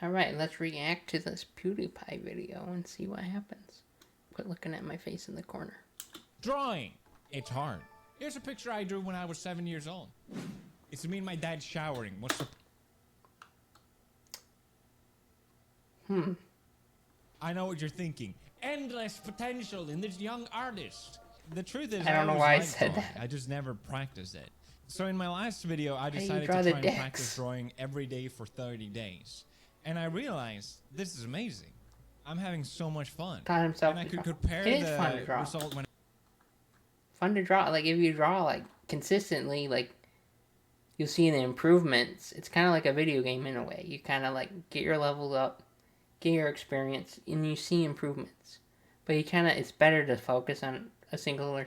Alright, let's react to this PewDiePie video and see what happens. Quit looking at my face in the corner. Drawing. It's hard. Here's a picture I drew when I was 7 years old. It's me and my dad showering. What's the... I know what you're thinking. Endless potential in this young artist. The truth is, I don't know why I said drawing. that. I just never practiced it. So in my last video, I decided to try and practice drawing every day for 30 days. And I realized this is amazing. I'm having so much fun. Taught himself and I to could draw. compare It is the fun to draw. result when Fun to draw. Like, if you draw, like, consistently, like, you'll see the improvements. It's kind of like a video game in a way. You kind of, like, get your level up, get your experience, and you see improvements. But you kind of, it's better to focus on a singular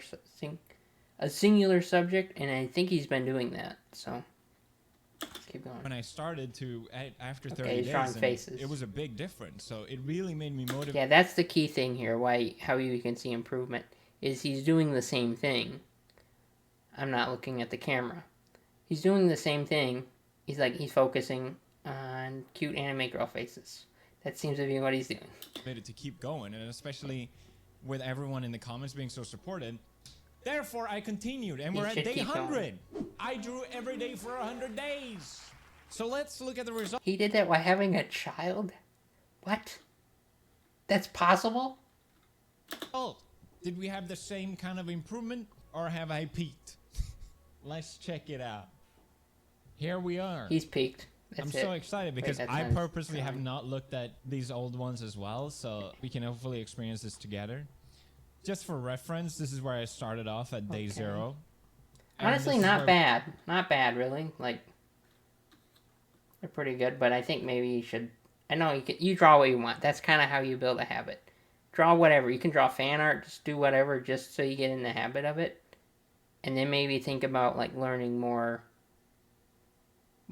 subject, and I think he's been doing that, so let's keep going. When I started to, after 30 he's days, drawing faces. It was a big difference, so it really made me motivated. Yeah, that's the key thing here, how you can see improvement, is he's doing the same thing. I'm not looking at the camera. He's doing the same thing. He's focusing on cute anime girl faces. That seems to be what he's doing. To keep going, and especially with everyone in the comments being so supportive. Therefore, I continued, and we're at day 100. I drew every day for 100 days. So let's look at the result. He did that while having a child? What? That's possible? Oh, did we have the same kind of improvement, or have I peaked? Let's check it out. Here we are. He's peaked. I'm so excited because I purposely have not looked at these old ones as well, so we can hopefully experience this together. Just for reference, this is where I started off at day 0. Honestly, not bad. Not bad, really. Like, they're pretty good, but I think maybe you should... I know, you draw what you want. That's kind of how you build a habit. Draw whatever. You can draw fan art, just do whatever, just so you get in the habit of it. And then maybe think about, like, learning more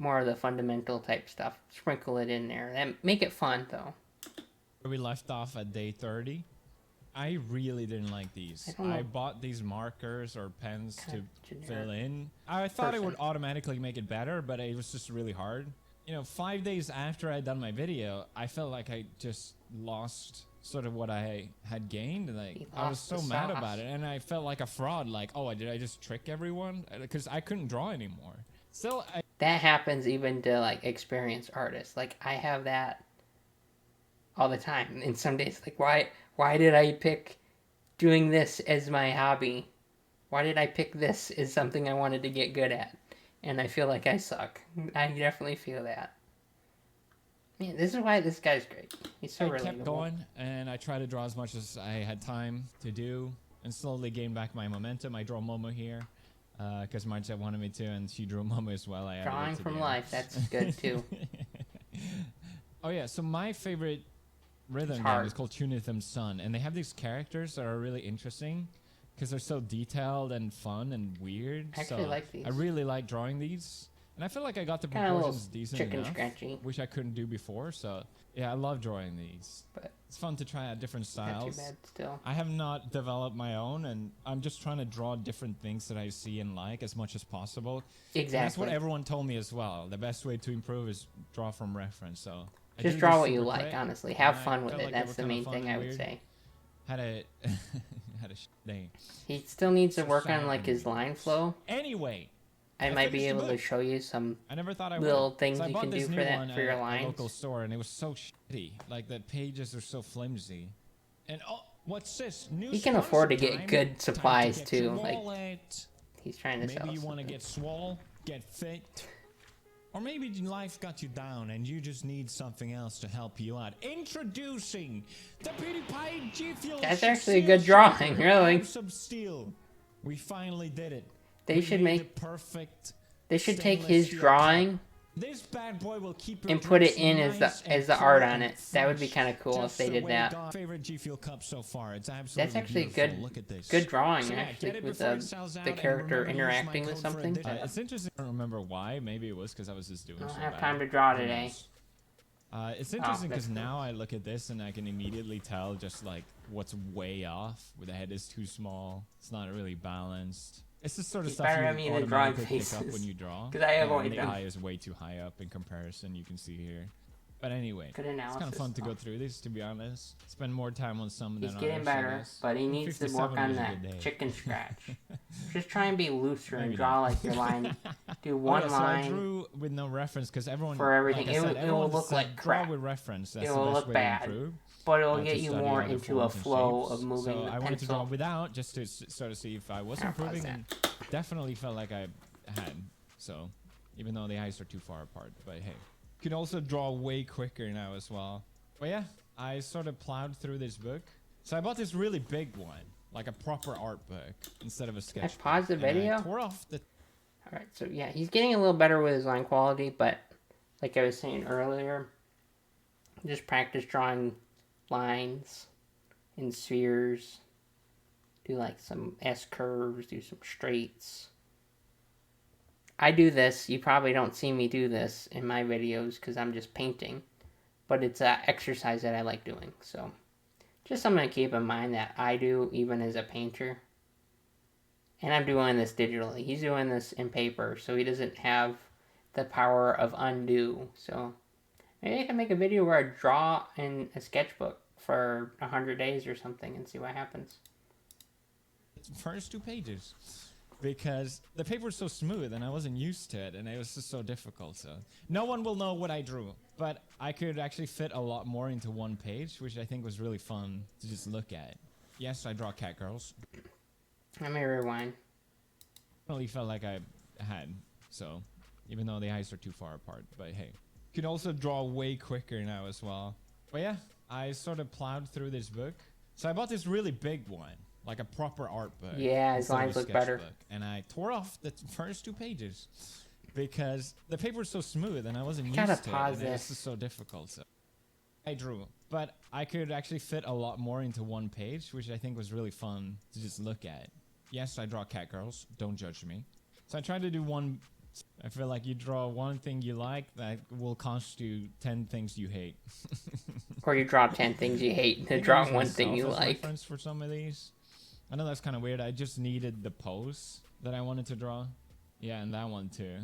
of the fundamental type stuff. Sprinkle it in there. Make it fun, though. We left off at day 30. I really didn't like these. I bought these markers or pens to fill in. I thought it would automatically make it better, but it was just really hard. You know, 5 days after I'd done my video, I felt like I just lost sort of what I had gained. Like, I was so mad about it, and I felt like a fraud. Like, oh, did I just trick everyone? Because I couldn't draw anymore. Still, that happens even to, like, experienced artists. Like, I have that all the time. And some days, like, why did I pick doing this as my hobby? Why did I pick this as something I wanted to get good at? And I feel like I suck. I definitely feel that. Man, this is why this guy's great. He's so relatable. I kept going, and I tried to draw as much as I had time to do, and slowly gain back my momentum. I draw Momo here, because Marcia wanted me to, and she drew Momo as well. Drawing from life, that's good too. Oh yeah, so my favorite rhythm game is called Tunithum Sun, and they have these characters that are really interesting because they're so detailed and fun and weird. I actually like these. I really like drawing these, and I feel like I got the proportions decent enough, which I couldn't do before. So yeah, I love drawing these. But it's fun to try out different styles. Not too bad still. I have not developed my own, and I'm just trying to draw different things that I see and like as much as possible. Exactly. And that's what everyone told me as well. The best way to improve is draw from reference. So just draw what you like, honestly. Have fun with it. That's the main thing I would say. Had a day. He still needs to work on, like, his line flow. Anyway, I might be able to show you some little things you can do for that, for your lines. Local store, and it was so shitty. Like, the pages are so flimsy. And oh, what's this? He can afford to get good supplies too. Like, he's trying to sell. Maybe you want to get swole, get fit. Or maybe life got you down and you just need something else to help you out. Introducing the PewDiePie G Fuel. That's actually a good drawing, really. We finally did it. They should make perfect. They should take his drawing This bad boy will keep and put it in as the art on it. That would be kind of cool if they did that. Favorite G Fuel cup so far. It's absolutely That's actually good drawing, actually, with the character interacting with something. It's interesting. I don't remember why. Maybe it was because I was just doing. I don't have time to draw today. It's interesting because now I look at this and I can immediately tell just like what's way off. The head is too small. It's not really balanced. It's the sort of stuff you automatically pick up when you draw. Because I avoid them. The eye is way too high up in comparison. You can see here. But anyway, Good it's analysis. kind of fun to go through this, to be honest. Spend more time on some than He's others. getting better, but he needs to work on that chicken scratch. Just try and be looser and draw like your line. Do one line. So I drew with no reference because everyone for everything. Like I said, it will look like crap. Draw with reference. That's it the will best look way bad, to improve. but it will get you more into a flow of moving so the I wanted to draw pencil. without just to sort of see if I was improving, and definitely felt like I had. So even though the eyes are too far apart, but hey, you can also draw way quicker now as well. But yeah, I sort of plowed through this book. So I bought this really big one, like a proper art book instead of a sketch. Let's pause the video. I tore off the. Alright, so yeah, he's getting a little better with his line quality, but like I was saying earlier, just practice drawing lines and spheres. Do like some S-curves, do some straights. I do this. You probably don't see me do this in my videos because I'm just painting. But it's an exercise that I like doing. So just something to keep in mind that I do even as a painter. And I'm doing this digitally. He's doing this in paper, so he doesn't have the power of undo. So maybe I can make a video where I draw in a sketchbook for 100 days or something and see what happens. First 2 pages. Because the paper was so smooth and I wasn't used to it, and it was just so difficult. So no one will know what I drew, but I could actually fit a lot more into 1 page, which I think was really fun to just look at. Yes, I draw cat girls. Let me rewind. Really felt like I had, so even though the eyes are too far apart, but hey, you can also draw way quicker now as well. But yeah, I sort of plowed through this book. So I bought this really big one, like a proper art book. Yeah, his lines look better. And I tore off the first 2 pages because the paper was so smooth and I wasn't used to it. And it was just so difficult. So I drew, but I could actually fit a lot more into 1 page, which I think was really fun to just look at. Yes, I draw cat girls. Don't judge me. So I tried to do one. I feel like you draw 1 thing you like that will cost you 10 things you hate. Or you draw 10 things you hate to draw 1 thing you like. Reference for some of these. I know that's kind of weird. I just needed the pose that I wanted to draw. Yeah, and that one too.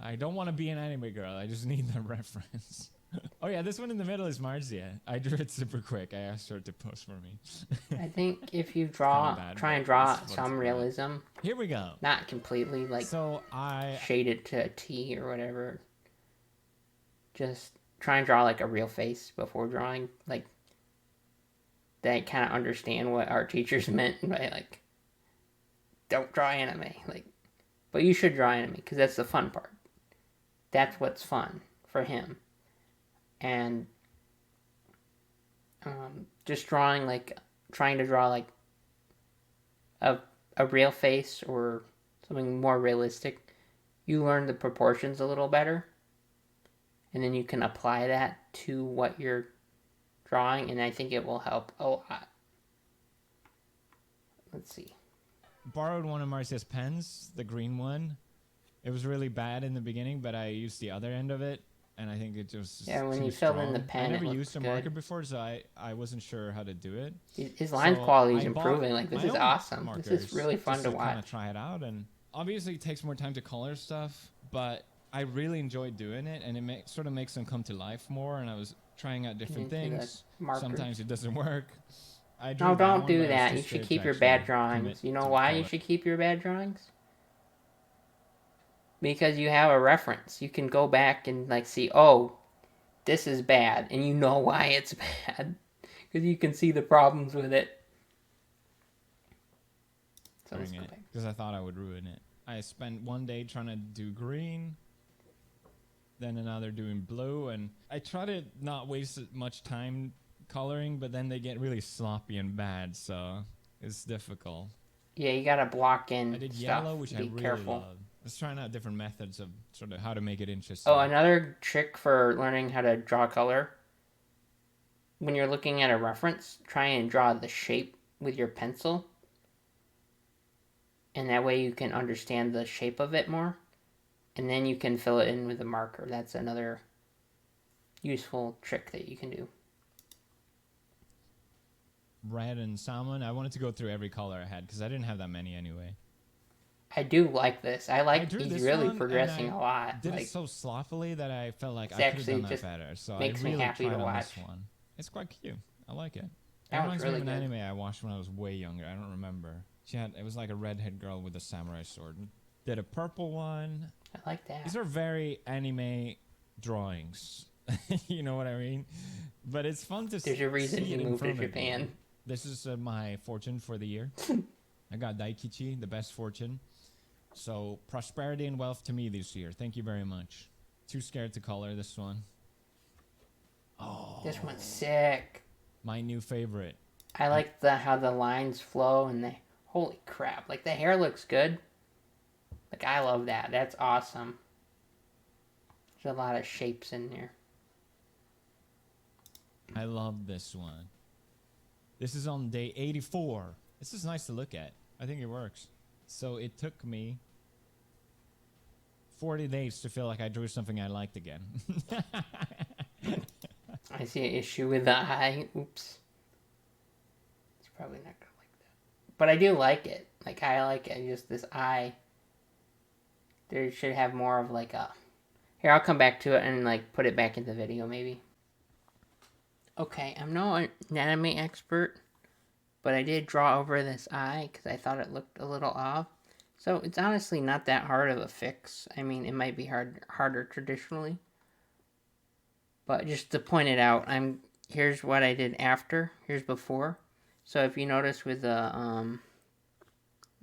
I don't want to be an anime girl. I just need the reference. Oh yeah, this one in the middle is Marzia. I drew it super quick. I asked her to pose for me. I think if you try and draw some realism. Here we go. Not completely, like, so I shade it to a T or whatever. Just try and draw like a real face before drawing. Like, they kind of understand what our teachers meant by, like, don't draw anime. Like, but you should draw anime because that's the fun part. That's what's fun for him. And just drawing, like, trying to draw like a real face or something more realistic, you learn the proportions a little better, and then you can apply that to what you're drawing, and I think it will help a lot. Let's see. Borrowed one of Marcia's pens, the green one. It was really bad in the beginning, but I used the other end of it. And I think it just when you fill in the pen, I never used a marker before, so I wasn't sure how to do it. His line quality is improving. Like, this is awesome. This is really fun to watch. Kind of try it out, and obviously it takes more time to color stuff, but I really enjoyed doing it, and it sort of makes them come to life more. And I was trying out different things. Sometimes it doesn't work. No, don't do that. You should keep your bad drawings. You know why you should keep your bad drawings? Because you have a reference. You can go back and, like, see, oh, this is bad, and you know why it's bad. Because you can see the problems with it. So let's go back. Because I thought I would ruin it. I spent 1 day trying to do green, then another doing blue, and I try to not waste much time coloring, but then they get really sloppy and bad, so it's difficult. Yeah, you gotta block in. I did stuff. yellow, which I really love. I was trying out different methods of sort of how to make it interesting. Oh, another trick for learning how to draw color. When you're looking at a reference, try and draw the shape with your pencil. And that way you can understand the shape of it more. And then you can fill it in with a marker. That's another useful trick that you can do. Red and salmon. I wanted to go through every color I had because I didn't have that many anyway. I do like this. I like he's really one, progressing a lot. Did like, it so sloppily that I felt like I could have done that better. So I really tried on this one. It's quite cute. I like it. It reminds me of an anime I watched when I was way younger. I don't remember. It was like a redhead girl with a samurai sword. Did a purple one. I like that. These are very anime drawings. You know what I mean? But it's fun to see. There's a reason he moved to Japan. This is my fortune for the year. I got Daikichi, the best fortune. So prosperity and wealth to me this year. Thank you very much. Too scared to color this one. Oh. This one's sick. My new favorite. I like how the lines flow and holy crap. Like the hair looks good. Like I love that. That's awesome. There's a lot of shapes in there. I love this one. This is on day 84. This is nice to look at. I think it works. So it took me 40 days to feel like I drew something I liked again. I see an issue with the eye. Oops. It's probably not gonna like that. But I do like it. Like I like it. Just this eye. There should have more of like a... Here, I'll come back to it and like put it back in the video maybe. Okay, I'm no anatomy expert, but I did draw over this eye because I thought it looked a little off. So it's honestly not that hard of a fix. I mean, it might be harder traditionally. But just to point it out, here's what I did after. Here's before. So if you notice with the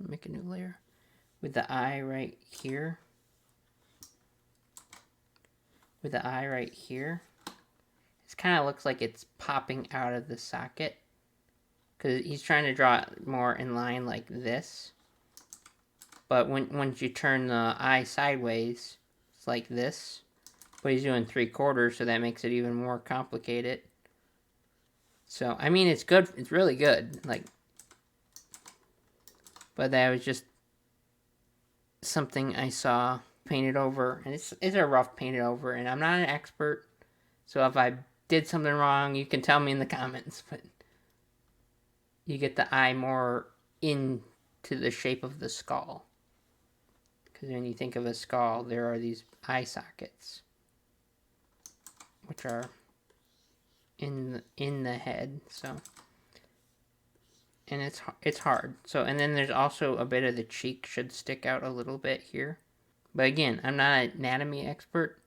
make a new layer with the eye right here. With the eye right here, it kind of looks like it's popping out of the socket because he's trying to draw it more in line like this. But once you turn the eye sideways, it's like this. But he's doing 3/4, so that makes it even more complicated. So, I mean, it's good. It's really good. Like, but that was just something I saw painted over. And it's a rough painted over. And I'm not an expert. So if I did something wrong, you can tell me in the comments. But you get the eye more into the shape of the skull. Because when you think of a skull, there are these eye sockets, which are in the head. So, and it's hard. So, and then there's also a bit of the cheek should stick out a little bit here. But again, I'm not an anatomy expert,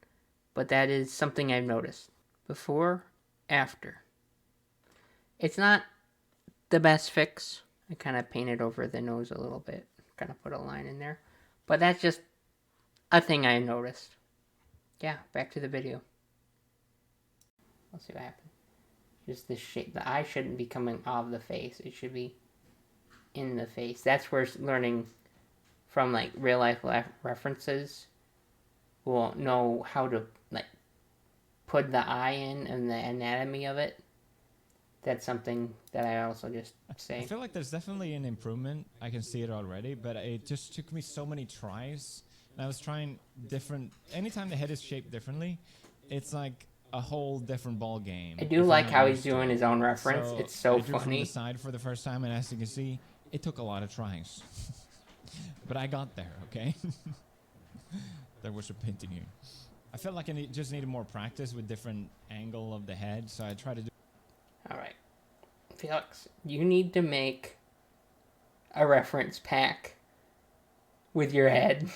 but that is something I've noticed. Before, after. It's not the best fix. I kind of painted over the nose a little bit. Kind of put a line in there. But that's just a thing I noticed. Yeah, back to the video. Let's see what happens. Just the shape. The eye shouldn't be coming off the face. It should be in the face. That's where learning from like real life references will know how to like put the eye in and the anatomy of it. That's something that I also just say. I feel like there's definitely an improvement. I can see it already, but it just took me so many tries. And I was trying different... Anytime the head is shaped differently, it's like a whole different ball game. I do like how he's doing his own reference. So it's so I drew funny. From the side for the first time, and as you can see, it took a lot of tries. But I got there, okay? There was a painting here. I felt like I just needed more practice with different angle of the head, so I tried to do... Alright. Felix, you need to make a reference pack with your head.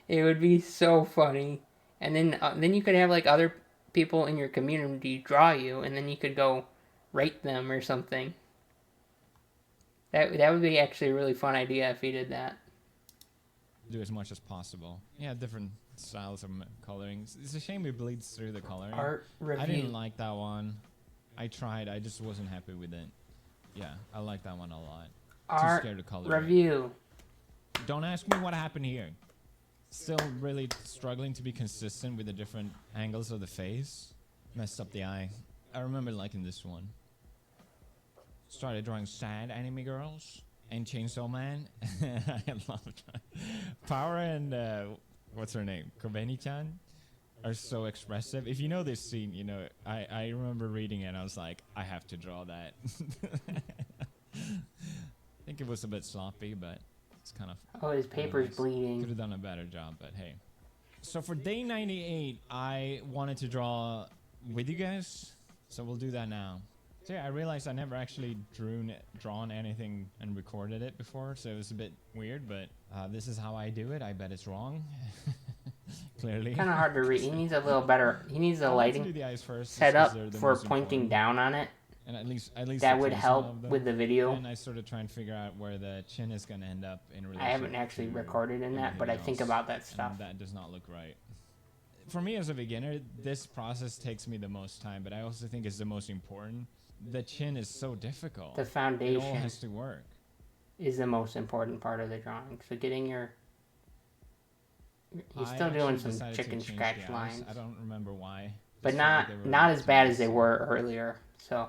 It would be so funny. And then you could have like other people in your community draw you, and then you could go rate them or something. That would be actually a really fun idea if you did that. Do as much as possible. Yeah, different styles of coloring. It's a shame it bleeds through the coloring. Art review. I didn't like that one. I tried. I just wasn't happy with it. Yeah, I like that one a lot. Art Too scared to color review. It. Don't ask me what happened here. Still really struggling to be consistent with the different angles of the face. Messed up the eye. I remember liking this one. Started drawing sad anime girls and Chainsaw Man. I love that. Power and what's her name? Kobeni-chan are so expressive. If you know this scene, you know, I remember reading it and I was like, I have to draw that. I think it was a bit sloppy, but It's kind of... Oh, his paper's nice. bleeding. Could have done a better job, but hey. So for day 98, I wanted to draw with you guys. So we'll do that now. So yeah, I realized I never actually drawn anything and recorded it before. So it was a bit weird, but this is how I do it. I bet it's wrong. Clearly. Kind of hard to read. He needs a little better. He needs the lighting do the eyes first, set up for pointing down on it. And at least that would help with the video. And I sort of try and figure out where the chin is going to end up in relation. I haven't actually recorded in that, but I think about that stuff. And that does not look right. For me as a beginner, this process takes me the most time, but I also think it's the most important. The chin is so difficult. The foundation it all has to work. Is the most important part of the drawing. So getting your... He's still doing some chicken scratch lines. I don't remember why. But not as bad as they were earlier, so...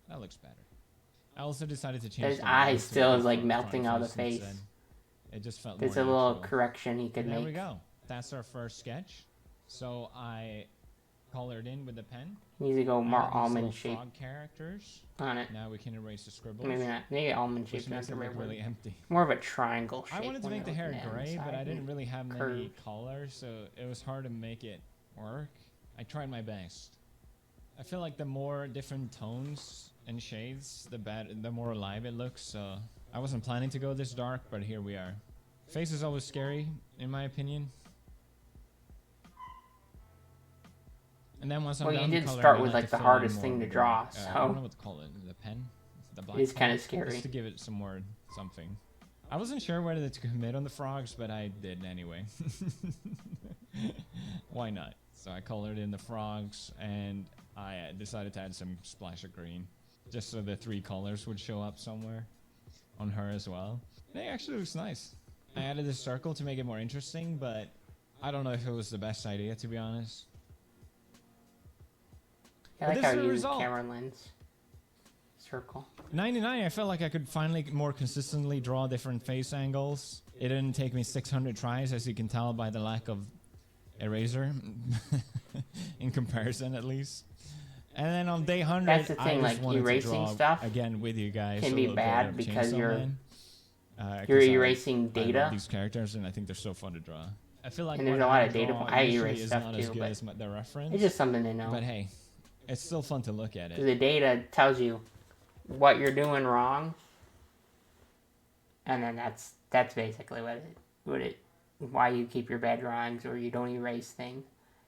That looks better. I also decided to change his eye still is like melting out of the face. It just felt There's a little correction he could make. There we go. That's our first sketch. So I colored in with the pen. Needs to go more almond shape frog characters on it. Now we can erase the scribbles. Maybe not. Maybe almond shape. Makes it look really empty. More of a triangle shape. I wanted to make the hair gray, but I didn't really have many colors, so it was hard to make it work. I tried my best. I feel like the more different tones and shades, the more alive it looks. So I wasn't planning to go this dark, but here we are. Face is always scary, in my opinion. And then once I'm done, you did start with like the hardest thing to draw. So I don't know what to call it. The pen, the black. It's kind of scary. Just to give it some more something. I wasn't sure whether to commit on the frogs, but I did anyway. Why not? So I colored in the frogs, and I decided to add some splash of green, just so the three colors would show up somewhere on her as well. It actually looks nice. I added this circle to make it more interesting, but I don't know if it was the best idea, to be honest. I like how you use camera lens. Circle. 99, I felt like I could finally more consistently draw different face angles. It didn't take me 600 tries, as you can tell by the lack of eraser, in comparison at least. And then on day 100, that's the thing, like erasing stuff again with you guys can be bad because you're erasing data. I love these characters, and I think they're so fun to draw. I feel like and there's a lot of data. I erase stuff too, but the reference. It's just something to know. But hey, it's still fun to look at it. The data tells you what you're doing wrong, and then that's basically why you keep your bad drawings or you don't erase things.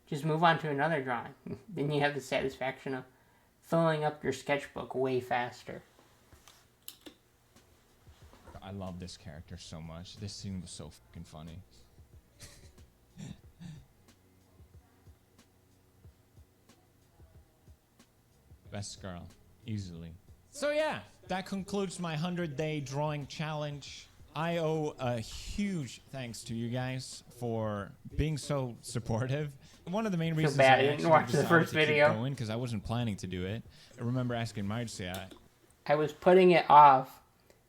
Just move on to another drawing. Then you have the satisfaction of filling up your sketchbook way faster. I love this character so much. This scene was so fucking funny. Best girl, easily. So yeah, that concludes my 100-day drawing challenge. I owe a huge thanks to you guys for being so supportive. One of the main reasons I didn't watch the first video because I wasn't planning to do it. I remember asking Marcia. I was putting it off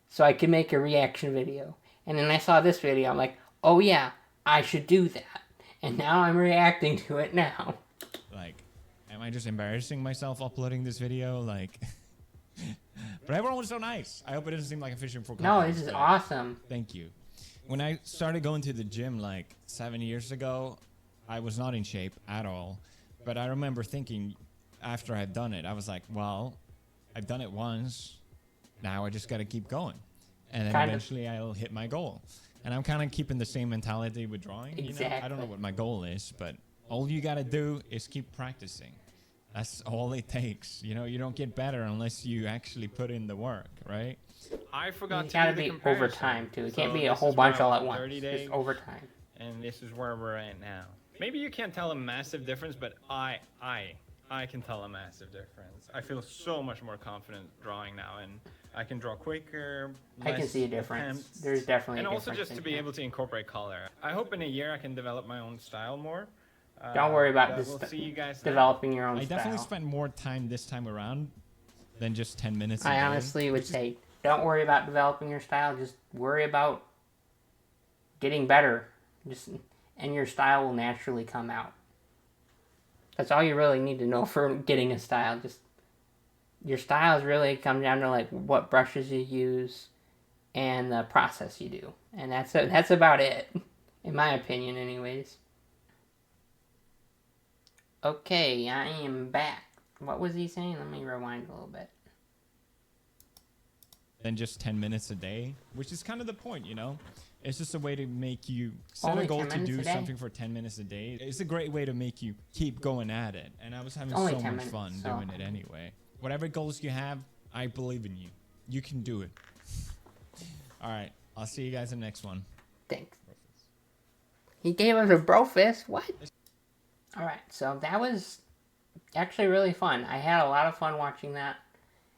so I could make a reaction video, and then I saw this video. I'm like, oh yeah, I should do that, and now I'm reacting to it now. Like, am I just embarrassing myself uploading this video? Like. But everyone was so nice. I hope it doesn't seem like I'm fishing for compliments. No, this is awesome. Thank you. When I started going to the gym like 7 years ago, I was not in shape at all. But I remember thinking after I'd done it, I was like, well, I've done it once. Now I just got to keep going. And then eventually I'll hit my goal. And I'm kind of keeping the same mentality with drawing. Exactly. You know? I don't know what my goal is, but all you got to do is keep practicing. That's all it takes. You know, you don't get better unless you actually put in the work, right? I forgot to do the comparison. Over time, too. It can't be a whole bunch all at once. It's over time. And this is where we're at now. Maybe you can't tell a massive difference, but I can tell a massive difference. I feel so much more confident drawing now, and I can draw quicker. I can see a difference. Attempts, There's definitely a difference. And also just to be able to incorporate color. I hope in a year I can develop my own style more. Don't worry about this. We'll see you guys developing your own style. I definitely spent more time this time around than just 10 minutes. I honestly would say, don't worry about developing your style. Just worry about getting better. And your style will naturally come out. That's all you really need to know for getting a style. Just your styles really come down to like what brushes you use, and the process you do. And that's about it, in my opinion anyways. Okay, I am back. What was he saying? Let me rewind a little bit. Than just 10 minutes a day, which is kind of the point, you know? It's just a way to make you set Only a goal 10 to minutes do a day? something for 10 minutes a day. It's a great way to make you keep going at it. And I was having Only so 10 much minutes, fun so- doing it anyway. Whatever goals you have, I believe in you. You can do it. All right. I'll see you guys in the next one. Thanks. He gave us a bro fist? What? Alright, so that was actually really fun. I had a lot of fun watching that.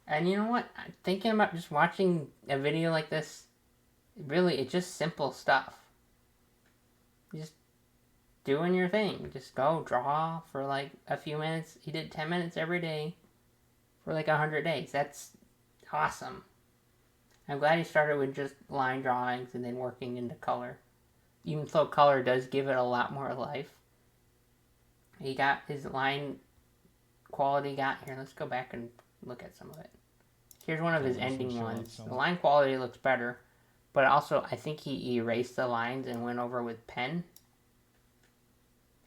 And you know what? I'm thinking about just watching a video like this. Really, it's just simple stuff. Just doing your thing. Just go draw for like a few minutes. He did 10 minutes every day for like 100 days. That's awesome. I'm glad he started with just line drawings and then working into color. Even though color does give it a lot more life. He got his line quality here. Let's go back and look at some of it. Here's one of his ending ones. The line quality looks better, but also I think he erased the lines and went over with pen.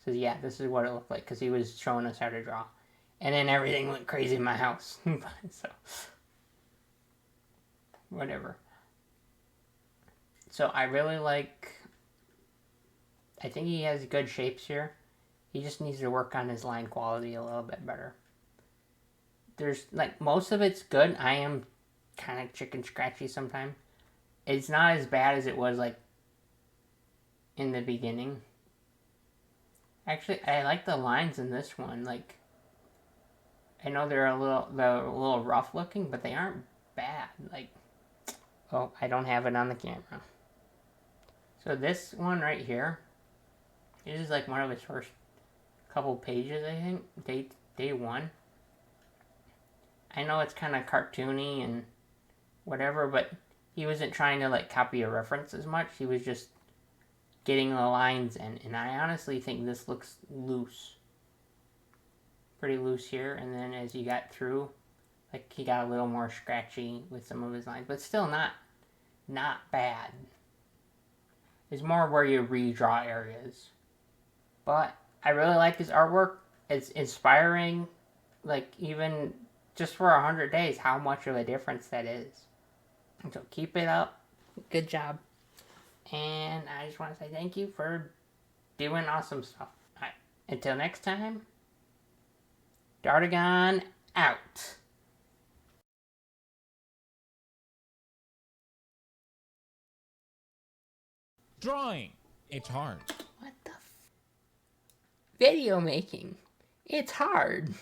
So yeah, this is what it looked like because he was showing us how to draw. And then everything went crazy in my house. So, whatever. So I really like, I think he has good shapes here. He just needs to work on his line quality a little bit better. There's, like, most of it's good. I am kind of chicken scratchy sometimes. It's not as bad as it was, like, in the beginning. Actually, I like the lines in this one. Like, I know they're a little rough looking, but they aren't bad. Like, oh, I don't have it on the camera. So this one right here, this is like one of his first couple pages, I think. Day one. I know it's kind of cartoony and whatever, but he wasn't trying to like copy a reference as much. He was just getting the lines in, and I honestly think this looks loose. Pretty loose here, and then as you got through, like he got a little more scratchy with some of his lines, but still not bad. It's more where you redraw areas. But I really like his artwork. It's inspiring, like even just for 100 days, how much of a difference that is. So keep it up. Good job. And I just want to say thank you for doing awesome stuff. Alright, until next time, Dartagon out. Drawing. It's hard. What the video making. It's hard.